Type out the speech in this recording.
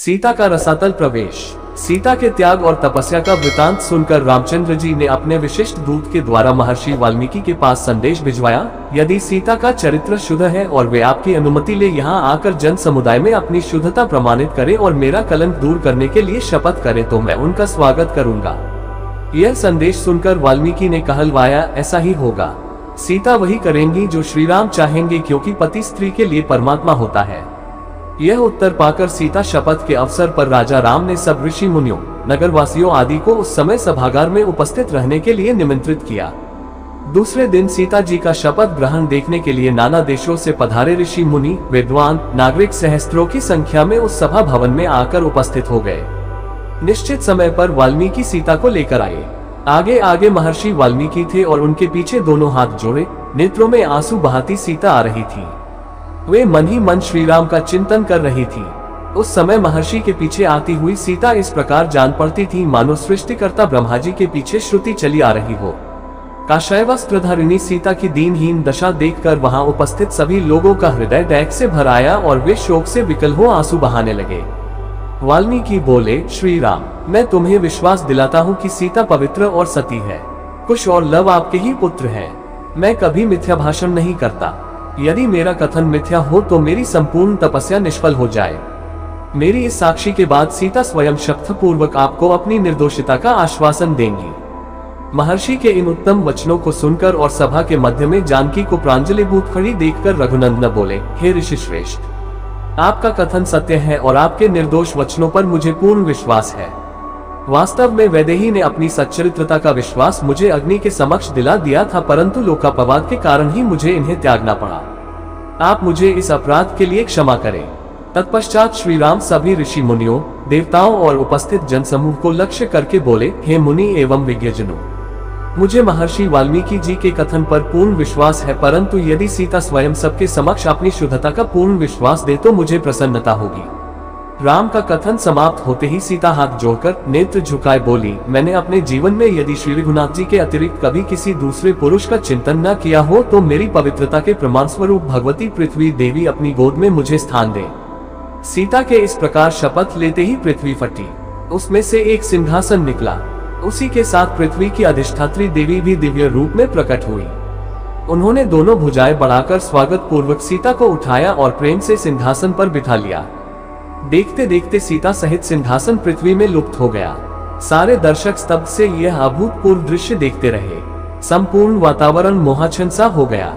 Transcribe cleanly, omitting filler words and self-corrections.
सीता का रसातल प्रवेश। सीता के त्याग और तपस्या का वृतांत सुनकर रामचंद्र जी ने अपने विशिष्ट दूत के द्वारा महर्षि वाल्मीकि के पास संदेश भिजवाया, यदि सीता का चरित्र शुद्ध है और वे आपकी अनुमति ले यहाँ आकर जन समुदाय में अपनी शुद्धता प्रमाणित करे और मेरा कलंक दूर करने के लिए शपथ करे तो मैं उनका स्वागत करूंगा। यह संदेश सुनकर वाल्मीकि ने कहलवाया, ऐसा ही होगा। सीता वही करेंगी जो श्री राम चाहेंगे, क्योंकि पति स्त्री के लिए परमात्मा होता है। यह उत्तर पाकर सीता शपथ के अवसर पर राजा राम ने सब ऋषि मुनियों, नगरवासियों आदि को उस समय सभागार में उपस्थित रहने के लिए निमंत्रित किया। दूसरे दिन सीता जी का शपथ ग्रहण देखने के लिए नाना देशों से पधारे ऋषि मुनि, विद्वान नागरिक सहस्त्रों की संख्या में उस सभा भवन में आकर उपस्थित हो गए। निश्चित समय पर वाल्मीकि सीता को लेकर आए। आगे आगे महर्षि वाल्मीकि थे और उनके पीछे दोनों हाथ जोड़े नेत्रों में आंसू बहाती सीता आ रही थी। वे मन ही मन श्री राम का चिंतन कर रही थी। उस समय महर्षि के पीछे आती हुई सीता इस प्रकार जान पड़ती थी मानो सृष्टिकर्ता ब्रह्मा जी के पीछे श्रुति चली आ रही हो। काषाय वस्त्रधारिणी सीता की दीनहीन दशा देखकर वहां उपस्थित सभी लोगों का हृदय दैख से भर आया और वे शोक से विकल हो आंसू बहाने लगे। वाल्मीकि बोले, श्री राम, मैं तुम्हें विश्वास दिलाता हूँ कि सीता पवित्र और सती है। कुश और लव आपके ही पुत्र हैं। मैं कभी मिथ्या भाषण नहीं करता। यदि मेरा कथन मिथ्या हो तो मेरी संपूर्ण तपस्या निष्फल हो जाए। मेरी इस साक्षी के बाद सीता स्वयं शपथ पूर्वक आपको अपनी निर्दोषिता का आश्वासन देंगी। महर्षि के इन उत्तम वचनों को सुनकर और सभा के मध्य में जानकी को प्रांजलिभूत खड़ी देखकर रघुनंदन बोले, हे ऋषि श्रेष्ठ, आपका कथन सत्य है और आपके निर्दोष वचनों पर मुझे पूर्ण विश्वास है। वास्तव में वैदेही ने अपनी सच्चरित्रता का विश्वास मुझे अग्नि के समक्ष दिला दिया था, परंतु लोकापवाद के कारण ही मुझे इन्हें त्यागना पड़ा। आप मुझे इस अपराध के लिए क्षमा करें। तत्पश्चात श्री राम सभी ऋषि मुनियों, देवताओं और उपस्थित जनसमूह को लक्ष्य करके बोले, हे मुनि एवं विज्ञजनों, मुझे महर्षि वाल्मीकि जी के कथन पर पूर्ण विश्वास है, परंतु यदि सीता स्वयं सबके समक्ष अपनी शुद्धता का पूर्ण विश्वास दे तो मुझे प्रसन्नता होगी। राम का कथन समाप्त होते ही सीता हाथ जोड़कर नेत्र झुकाए बोली, मैंने अपने जीवन में यदि श्री रघुनाथ जी के अतिरिक्त कभी किसी दूसरे पुरुष का चिंतन न किया हो तो मेरी पवित्रता के प्रमाण स्वरूप भगवती पृथ्वी देवी अपनी गोद में मुझे स्थान दे। सीता के इस प्रकार शपथ लेते ही पृथ्वी फटी, उसमें से एक सिंहासन निकला। उसी के साथ पृथ्वी की अधिष्ठात्री देवी भी दिव्य रूप में प्रकट हुई। उन्होंने दोनों भुजाएं बढ़ाकर स्वागत पूर्वक सीता को उठाया और प्रेम से सिंहासन पर बिठा लिया। देखते देखते सीता सहित सिंहासन पृथ्वी में लुप्त हो गया। सारे दर्शक स्तब्ध से यह अभूतपूर्व दृश्य देखते रहे। संपूर्ण वातावरण मोहाच्छन्न सा हो गया।